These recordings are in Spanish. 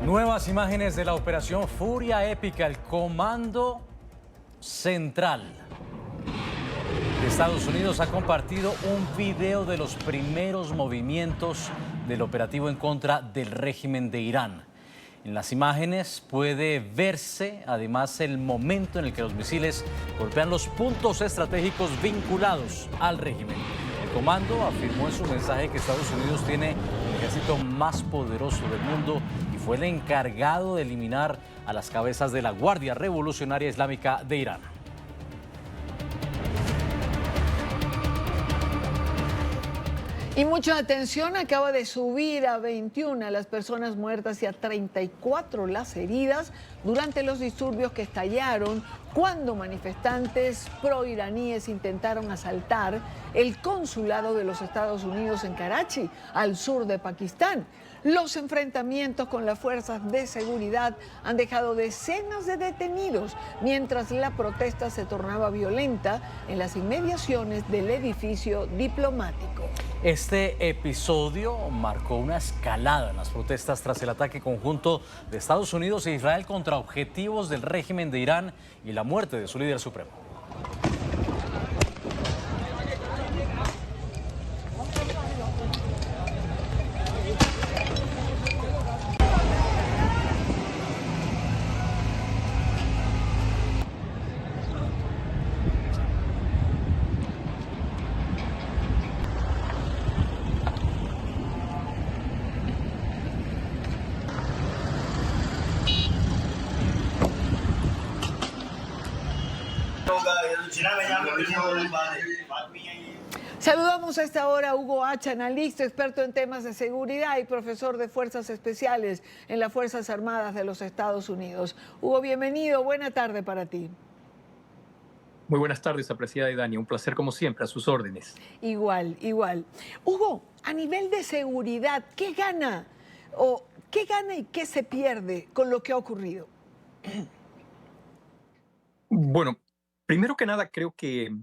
Nuevas imágenes de la operación Furia Épica, el Comando Central de Estados Unidos ha compartido un video de los primeros movimientos del operativo en contra del régimen de Irán. En las imágenes puede verse además el momento en el que los misiles golpean los puntos estratégicos vinculados al régimen. El comando afirmó en su mensaje que Estados Unidos tiene el ejército más poderoso del mundo y fue el encargado de eliminar a las cabezas de la Guardia Revolucionaria Islámica de Irán. Y mucha atención, acaba de subir a 21 las personas muertas y a 34 las heridas durante los disturbios que estallaron cuando manifestantes proiraníes intentaron asaltar el consulado de los Estados Unidos en Karachi, al sur de Pakistán. Los enfrentamientos con las fuerzas de seguridad han dejado decenas de detenidos, mientras la protesta se tornaba violenta en las inmediaciones del edificio diplomático. Este episodio marcó una escalada en las protestas tras el ataque conjunto de Estados Unidos e Israel contra objetivos del régimen de Irán y la muerte de su líder supremo. Saludamos a esta hora a Hugo H., analista, experto en temas de seguridad y profesor de Fuerzas Especiales en las Fuerzas Armadas de los Estados Unidos. Hugo, bienvenido, buena tarde para ti. Muy buenas tardes, apreciada Idania. Un placer como siempre, a sus órdenes. Igual, igual. Hugo, a nivel de seguridad, ¿qué gana y qué se pierde con lo que ha ocurrido? Bueno, primero que nada creo que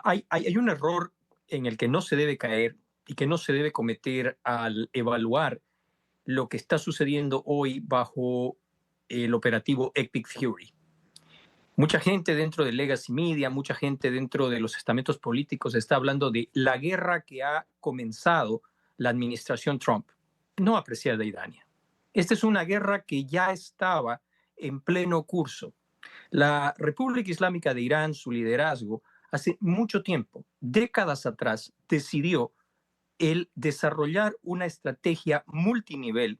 hay un error en el que no se debe caer y que no se debe cometer al evaluar lo que está sucediendo hoy bajo el operativo Epic Fury. Mucha gente dentro de Legacy Media, mucha gente dentro de los estamentos políticos está hablando de la guerra que ha comenzado la administración Trump. No, apreciada Idania. Esta es una guerra que ya estaba en pleno curso. La República Islámica de Irán, su liderazgo, hace mucho tiempo, décadas atrás, decidió el desarrollar una estrategia multinivel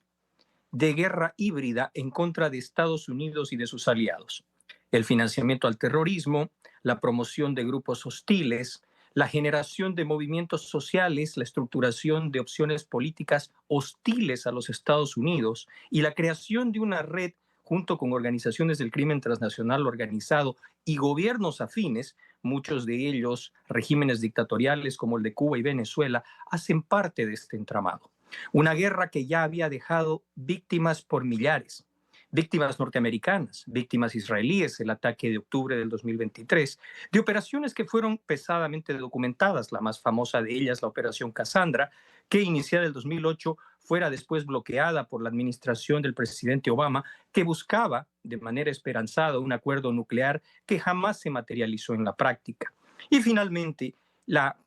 de guerra híbrida en contra de Estados Unidos y de sus aliados. El financiamiento al terrorismo, la promoción de grupos hostiles, la generación de movimientos sociales, la estructuración de opciones políticas hostiles a los Estados Unidos y la creación de una red junto con organizaciones del crimen transnacional organizado y gobiernos afines, muchos de ellos regímenes dictatoriales como el de Cuba y Venezuela, hacen parte de este entramado. Una guerra que ya había dejado víctimas por millares, víctimas norteamericanas, víctimas israelíes, el ataque de octubre del 2023, de operaciones que fueron pesadamente documentadas, la más famosa de ellas, la Operación Cassandra, que iniciada en el 2008 fuera después bloqueada por la administración del presidente Obama, que buscaba de manera esperanzada un acuerdo nuclear que jamás se materializó en la práctica. Y finalmente, la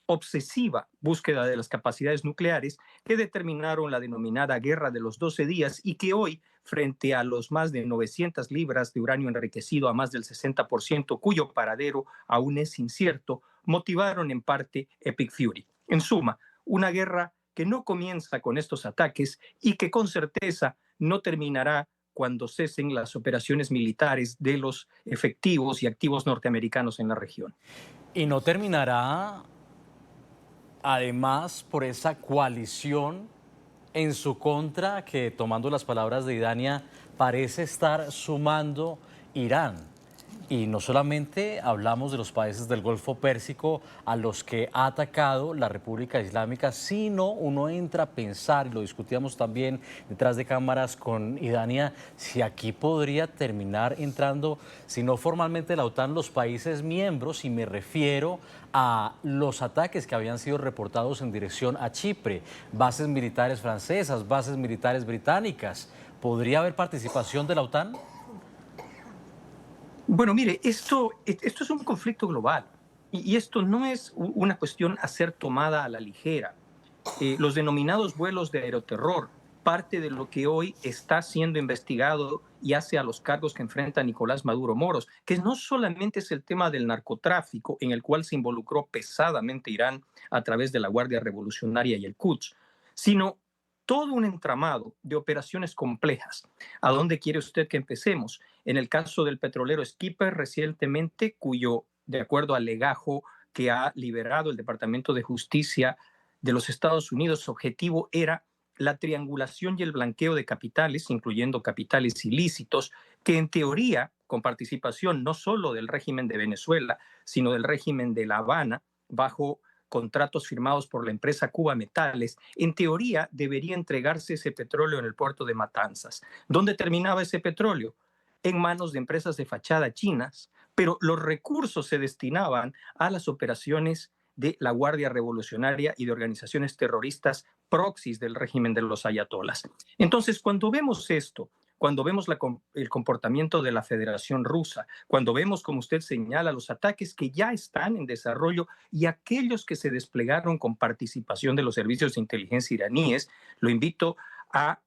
obsesiva búsqueda de las capacidades nucleares que determinaron la denominada Guerra de los 12 días y que hoy, frente a los más de 900 libras de uranio enriquecido a más del 60%, cuyo paradero aún es incierto, motivaron en parte Epic Fury. En suma, una guerra que no comienza con estos ataques y que con certeza no terminará cuando cesen las operaciones militares de los efectivos y activos norteamericanos en la región. Y no terminará, además, por esa coalición en su contra que, tomando las palabras de Idania, parece estar sumando Irán. Y no solamente hablamos de los países del Golfo Pérsico a los que ha atacado la República Islámica, sino uno entra a pensar, y lo discutíamos también detrás de cámaras con Idania, si aquí podría terminar entrando, si no formalmente la OTAN, los países miembros, y me refiero a los ataques que habían sido reportados en dirección a Chipre, bases militares francesas, bases militares británicas. ¿Podría haber participación de la OTAN? Bueno, mire, esto es un conflicto global y esto no es una cuestión a ser tomada a la ligera. Los denominados vuelos de aeroterror, parte de lo que hoy está siendo investigado y hace a los cargos que enfrenta Nicolás Maduro Moros, que no solamente es el tema del narcotráfico, en el cual se involucró pesadamente Irán a través de la Guardia Revolucionaria y el Quds, sino todo un entramado de operaciones complejas. ¿A dónde quiere usted que empecemos? En el caso del petrolero Skipper recientemente, cuyo, de acuerdo al legajo que ha liberado el Departamento de Justicia de los Estados Unidos, su objetivo era la triangulación y el blanqueo de capitales, incluyendo capitales ilícitos, que en teoría, con participación no solo del régimen de Venezuela, sino del régimen de La Habana, bajo contratos firmados por la empresa Cuba Metales, en teoría debería entregarse ese petróleo en el puerto de Matanzas. ¿Dónde terminaba ese petróleo? En manos de empresas de fachada chinas, pero los recursos se destinaban a las operaciones de la Guardia Revolucionaria y de organizaciones terroristas proxies del régimen de los ayatolas. Entonces, cuando vemos esto, cuando vemos el comportamiento de la Federación Rusa, cuando vemos, como usted señala, los ataques que ya están en desarrollo y aquellos que se desplegaron con participación de los servicios de inteligencia iraníes, lo invito a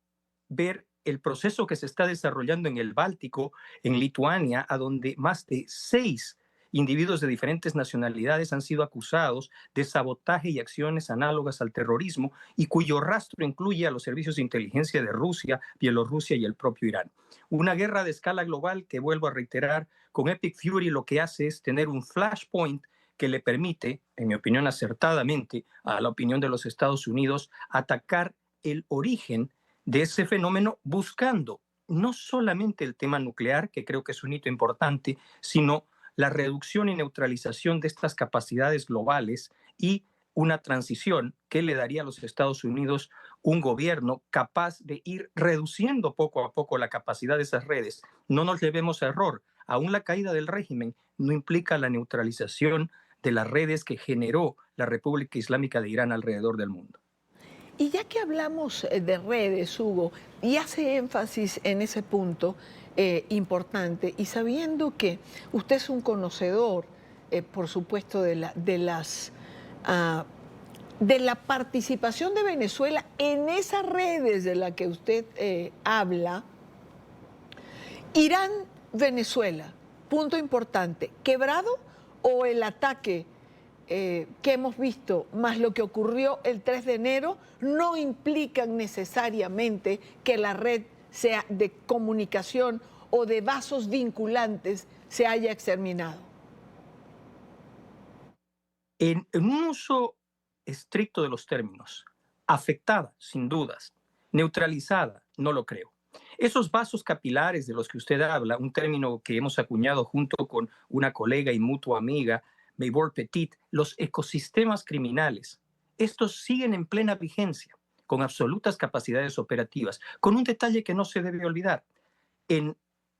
ver el proceso que se está desarrollando en el Báltico, en Lituania, a donde más de 6 individuos de diferentes nacionalidades han sido acusados de sabotaje y acciones análogas al terrorismo y cuyo rastro incluye a los servicios de inteligencia de Rusia, Bielorrusia y el propio Irán. Una guerra de escala global que, vuelvo a reiterar, con Epic Fury lo que hace es tener un flashpoint que le permite, en mi opinión acertadamente, a la opinión de los Estados Unidos, atacar el origen de ese fenómeno buscando no solamente el tema nuclear, que creo que es un hito importante, sino la reducción y neutralización de estas capacidades globales y una transición que le daría a los Estados Unidos un gobierno capaz de ir reduciendo poco a poco la capacidad de esas redes. No nos llevemos a error. Aún la caída del régimen no implica la neutralización de las redes que generó la República Islámica de Irán alrededor del mundo. Y ya que hablamos de redes, Hugo, y hace énfasis en ese punto importante, y sabiendo que usted es un conocedor, por supuesto, de la participación de Venezuela en esas redes de las que usted habla, Irán-Venezuela, punto importante, ¿quebrado o el ataque que hemos visto, más lo que ocurrió el 3 de enero, no implican necesariamente que la red sea de comunicación o de vasos vinculantes se haya exterminado? En un uso estricto de los términos, afectada, sin dudas, neutralizada, no lo creo. Esos vasos capilares de los que usted habla, un término que hemos acuñado junto con una colega y mutua amiga, Maybor Petit, los ecosistemas criminales, estos siguen en plena vigencia, con absolutas capacidades operativas, con un detalle que no se debe olvidar. En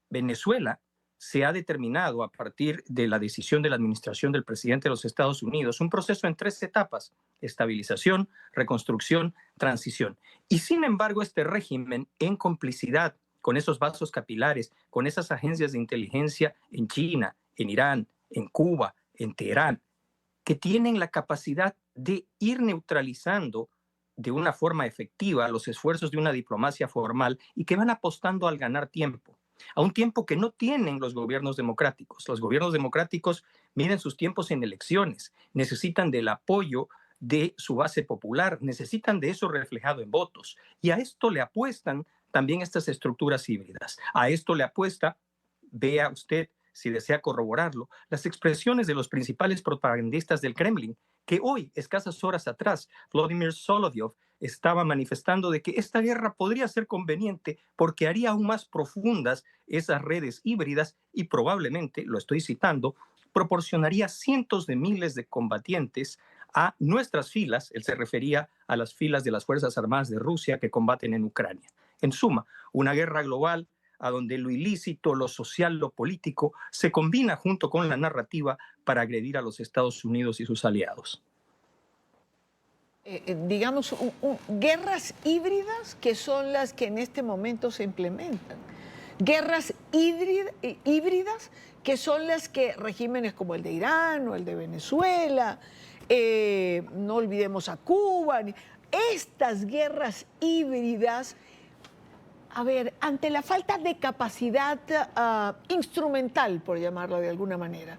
Venezuela se ha determinado, a partir de la decisión de la administración del presidente de los Estados Unidos, un proceso en 3 etapas: estabilización, reconstrucción, transición. Y sin embargo, este régimen, en complicidad con esos vasos capilares, con esas agencias de inteligencia en China, en Irán, en Cuba, en Teherán, que tienen la capacidad de ir neutralizando de una forma efectiva los esfuerzos de una diplomacia formal y que van apostando al ganar tiempo, a un tiempo que no tienen los gobiernos democráticos. Los gobiernos democráticos miden sus tiempos en elecciones, necesitan del apoyo de su base popular, necesitan de eso reflejado en votos. Y a esto le apuestan también estas estructuras híbridas. A esto le apuesta, vea usted, si desea corroborarlo, las expresiones de los principales propagandistas del Kremlin, que hoy, escasas horas atrás, Vladimir Solovyov, estaba manifestando de que esta guerra podría ser conveniente porque haría aún más profundas esas redes híbridas y probablemente, lo estoy citando, proporcionaría cientos de miles de combatientes a nuestras filas. Él se refería a las filas de las Fuerzas Armadas de Rusia que combaten en Ucrania. En suma, una guerra global a donde lo ilícito, lo social, lo político se combina junto con la narrativa para agredir a los Estados Unidos y sus aliados. Digamos, guerras híbridas que son las que en este momento se implementan. Guerras híbridas que son las que regímenes como el de Irán o el de Venezuela, no olvidemos a Cuba, estas guerras híbridas, a ver, ante la falta de capacidad instrumental, por llamarlo de alguna manera,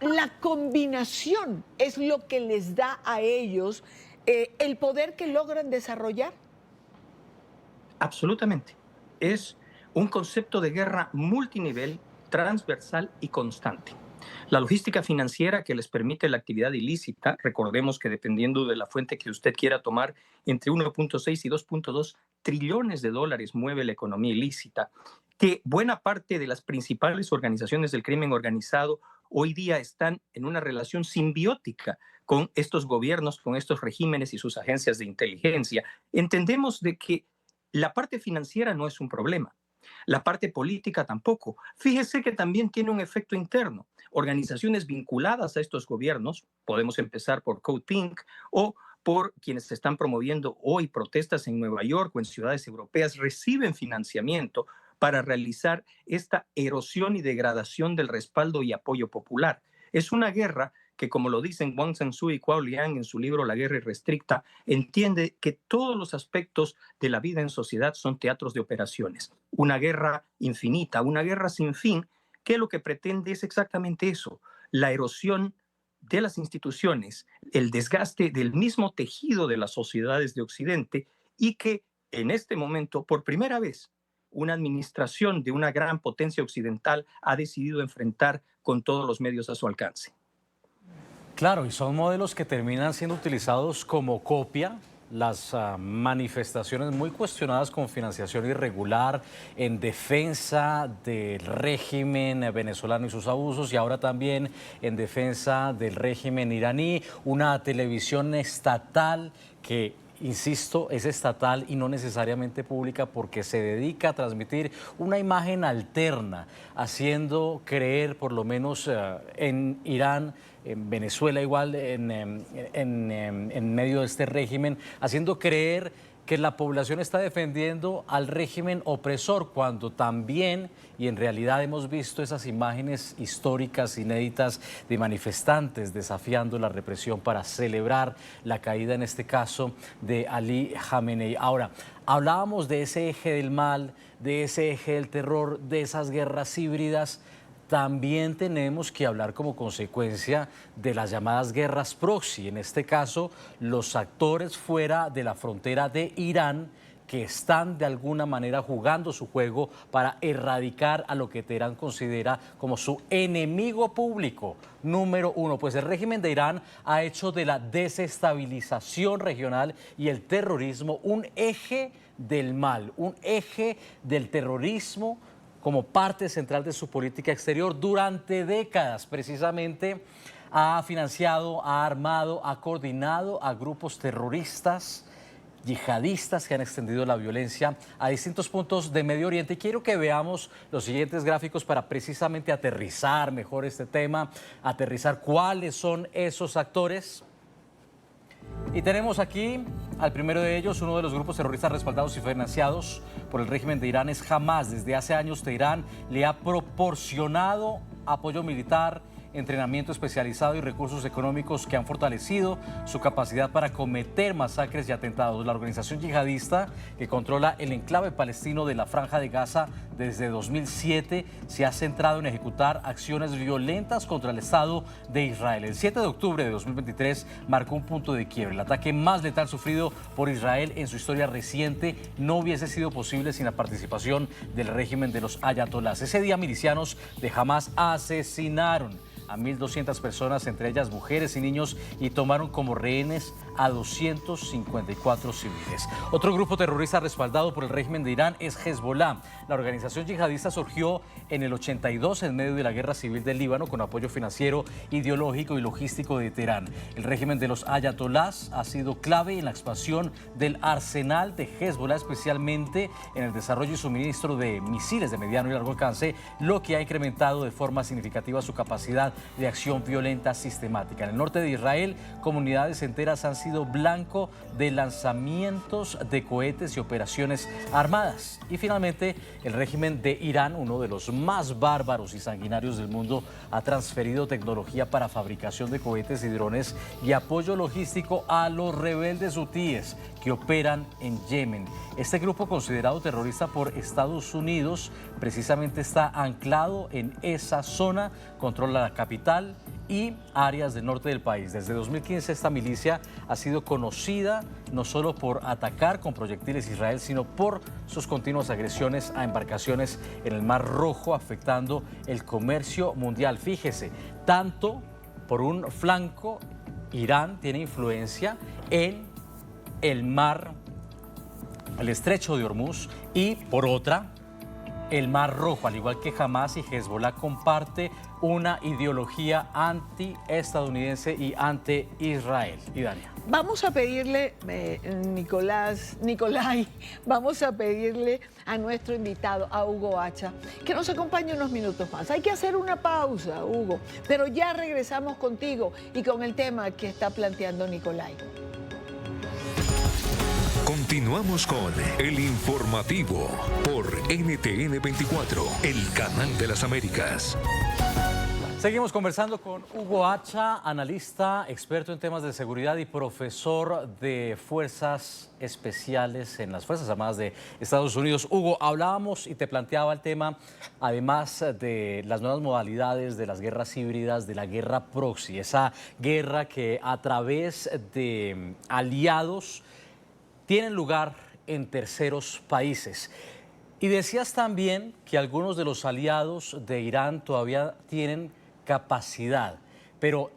la combinación es lo que les da a ellos el poder que logran desarrollar. Absolutamente. Es un concepto de guerra multinivel, transversal y constante. La logística financiera que les permite la actividad ilícita, recordemos que dependiendo de la fuente que usted quiera tomar, entre 1.6 y 2.2 trillones de dólares mueve la economía ilícita, que buena parte de las principales organizaciones del crimen organizado hoy día están en una relación simbiótica con estos gobiernos, con estos regímenes y sus agencias de inteligencia. Entendemos de que la parte financiera no es un problema. La parte política tampoco. Fíjese que también tiene un efecto interno. Organizaciones vinculadas a estos gobiernos, podemos empezar por Code Pink o por quienes están promoviendo hoy protestas en Nueva York o en ciudades europeas, reciben financiamiento para realizar esta erosión y degradación del respaldo y apoyo popular. Es una guerra que, como lo dicen Wang Zhenshu y Kuo Liang en su libro La guerra irrestricta, entiende que todos los aspectos de la vida en sociedad son teatros de operaciones. Una guerra infinita, una guerra sin fin, que lo que pretende es exactamente eso, la erosión de las instituciones, el desgaste del mismo tejido de las sociedades de Occidente y que en este momento, por primera vez, una administración de una gran potencia occidental ha decidido enfrentar con todos los medios a su alcance. Claro, y son modelos que terminan siendo utilizados como copia. Las manifestaciones muy cuestionadas con financiación irregular en defensa del régimen venezolano y sus abusos, y ahora también en defensa del régimen iraní, una televisión estatal que, insisto, es estatal y no necesariamente pública porque se dedica a transmitir una imagen alterna, haciendo creer, por lo menos en Irán, en Venezuela igual, en medio de este régimen, haciendo creer que la población está defendiendo al régimen opresor, cuando también, y en realidad hemos visto esas imágenes históricas inéditas de manifestantes desafiando la represión para celebrar la caída, en este caso, de Ali Khamenei. Ahora, hablábamos de ese eje del mal, de ese eje del terror, de esas guerras híbridas. También tenemos que hablar como consecuencia de las llamadas guerras proxy, en este caso los actores fuera de la frontera de Irán que están de alguna manera jugando su juego para erradicar a lo que Teherán considera como su enemigo público número uno. Pues el régimen de Irán ha hecho de la desestabilización regional y el terrorismo un eje del mal, un eje del terrorismo, como parte central de su política exterior. Durante décadas, precisamente, ha financiado, ha armado, ha coordinado a grupos terroristas, yihadistas que han extendido la violencia a distintos puntos de Medio Oriente. Y quiero que veamos los siguientes gráficos para precisamente aterrizar mejor este tema, aterrizar cuáles son esos actores. Y tenemos aquí al primero de ellos. Uno de los grupos terroristas respaldados y financiados por el régimen de Irán es Hamas. Desde hace años Teherán le ha proporcionado apoyo militar, entrenamiento especializado y recursos económicos que han fortalecido su capacidad para cometer masacres y atentados. La organización yihadista, que controla el enclave palestino de la Franja de Gaza desde 2007, se ha centrado en ejecutar acciones violentas contra el Estado de Israel. El 7 de octubre de 2023 marcó un punto de quiebre. El ataque más letal sufrido por Israel en su historia reciente no hubiese sido posible sin la participación del régimen de los ayatolás. Ese día, milicianos de Hamas asesinaron a 1.200 personas, entre ellas mujeres y niños, y tomaron como rehenes a 254 civiles. Otro grupo terrorista respaldado por el régimen de Irán es Hezbollah. La organización yihadista surgió en el 82 en medio de la guerra civil del Líbano con apoyo financiero, ideológico y logístico de Teherán. El régimen de los ayatolás ha sido clave en la expansión del arsenal de Hezbollah, especialmente en el desarrollo y suministro de misiles de mediano y largo alcance, lo que ha incrementado de forma significativa su capacidad de acción violenta sistemática. En el norte de Israel, comunidades enteras han sido blanco de lanzamientos de cohetes y operaciones armadas. Y finalmente, el régimen de Irán, uno de los más bárbaros y sanguinarios del mundo, ha transferido tecnología para fabricación de cohetes y drones y apoyo logístico a los rebeldes hutíes que operan en Yemen. Este grupo, considerado terrorista por Estados Unidos, precisamente está anclado en esa zona, controla la capital y áreas del norte del país. Desde 2015 esta milicia ha sido conocida no solo por atacar con proyectiles a Israel, sino por sus continuas agresiones a embarcaciones en el Mar Rojo, afectando el comercio mundial. Fíjese, tanto por un flanco, Irán tiene influencia en el mar, el estrecho de Hormuz, y por otra, el Mar Rojo, al igual que Hamas y Hezbollah, comparte una ideología anti-estadounidense y anti-Israel. Y Dania. Vamos a pedirle, Nicolai, vamos a pedirle a nuestro invitado, a Hugo Hacha, que nos acompañe unos minutos más. Hay que hacer una pausa, Hugo, pero ya regresamos contigo y con el tema que está planteando Nicolai. Continuamos con El Informativo por NTN 24, el canal de las Américas. Seguimos conversando con Hugo Hacha, analista, experto en temas de seguridad y profesor de fuerzas especiales en las Fuerzas Armadas de Estados Unidos. Hugo, hablábamos y te planteaba el tema, además de las nuevas modalidades de las guerras híbridas, de la guerra proxy, esa guerra que a través de aliados tienen lugar en terceros países. Y decías también que algunos de los aliados de Irán todavía tienen capacidad, pero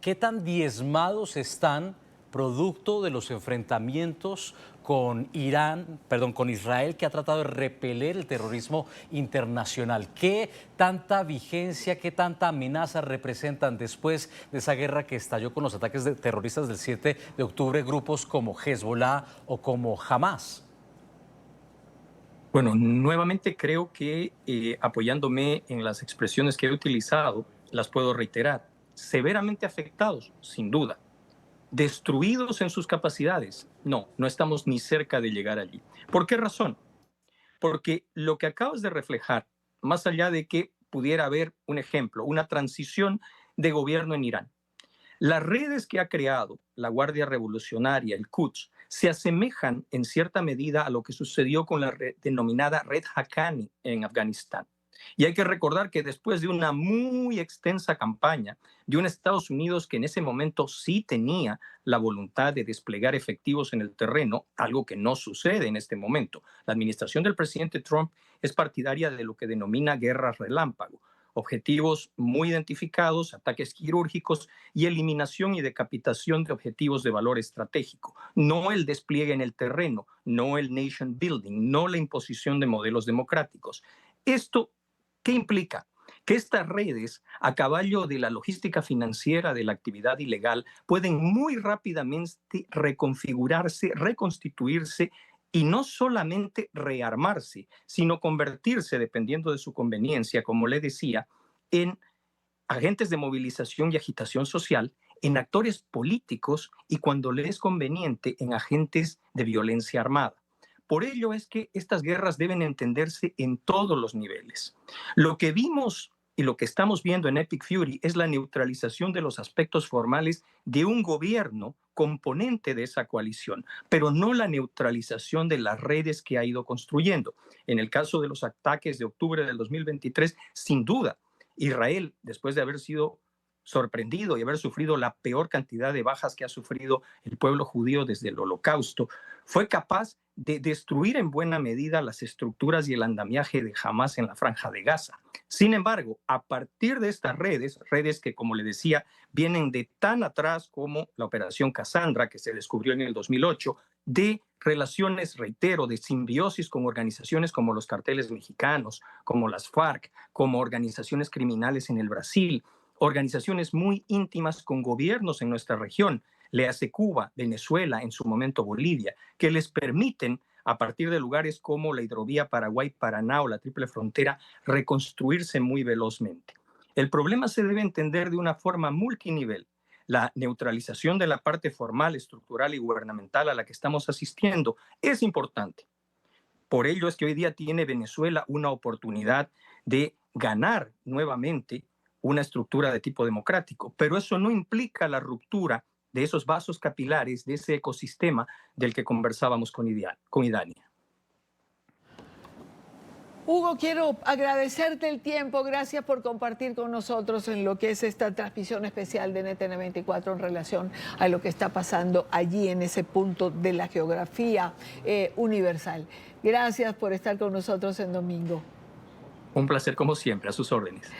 ¿qué tan diezmados están producto de los enfrentamientos con Israel, que ha tratado de repeler el terrorismo internacional? ¿Qué tanta vigencia, qué tanta amenaza representan después de esa guerra que estalló con los ataques terroristas del 7 de octubre grupos como Hezbollah o como Hamas? Bueno, nuevamente creo que apoyándome en las expresiones que he utilizado, las puedo reiterar. Severamente afectados, sin duda. ¿Destruidos en sus capacidades? No, no estamos ni cerca de llegar allí. ¿Por qué razón? Porque lo que acabas de reflejar, más allá de que pudiera haber un ejemplo, una transición de gobierno en Irán, las redes que ha creado la Guardia Revolucionaria, el Quds, se asemejan en cierta medida a lo que sucedió con la denominada Red Haqqani en Afganistán. Y hay que recordar que después de una muy extensa campaña de un Estados Unidos que en ese momento sí tenía la voluntad de desplegar efectivos en el terreno, algo que no sucede en este momento. La administración del presidente Trump es partidaria de lo que denomina guerras relámpago, objetivos muy identificados, ataques quirúrgicos y eliminación y decapitación de objetivos de valor estratégico. No el despliegue en el terreno, no el nation building, no la imposición de modelos democráticos. Esto, ¿qué implica? Que estas redes, a caballo de la logística financiera de la actividad ilegal, pueden muy rápidamente reconfigurarse, reconstituirse y no solamente rearmarse, sino convertirse, dependiendo de su conveniencia, como le decía, en agentes de movilización y agitación social, en actores políticos y, cuando le es conveniente, en agentes de violencia armada. Por ello es que estas guerras deben entenderse en todos los niveles. Lo que vimos y lo que estamos viendo en Epic Fury es la neutralización de los aspectos formales de un gobierno componente de esa coalición, pero no la neutralización de las redes que ha ido construyendo. En el caso de los ataques de octubre del 2023, sin duda, Israel, después de haber sido sorprendido y haber sufrido la peor cantidad de bajas que ha sufrido el pueblo judío desde el Holocausto, fue capaz de destruir en buena medida las estructuras y el andamiaje de Hamás en la Franja de Gaza. Sin embargo, a partir de estas redes que, como le decía, vienen de tan atrás como la Operación Cassandra, que se descubrió en el 2008, de relaciones, reitero, de simbiosis con organizaciones como los carteles mexicanos, como las FARC, como organizaciones criminales en el Brasil, organizaciones muy íntimas con gobiernos en nuestra región, le hace Cuba, Venezuela, en su momento Bolivia, que les permiten, a partir de lugares como la hidrovía Paraguay-Paraná o la Triple Frontera, reconstruirse muy velozmente. El problema se debe entender de una forma multinivel. La neutralización de la parte formal, estructural y gubernamental a la que estamos asistiendo es importante. Por ello es que hoy día tiene Venezuela una oportunidad de ganar nuevamente una estructura de tipo democrático, pero eso no implica la ruptura de esos vasos capilares, de ese ecosistema del que conversábamos con Idania. Hugo, quiero agradecerte el tiempo. Gracias por compartir con nosotros en lo que es esta transmisión especial de NTN 24 en relación a lo que está pasando allí en ese punto de la geografía universal. Gracias por estar con nosotros en domingo. Un placer como siempre, a sus órdenes.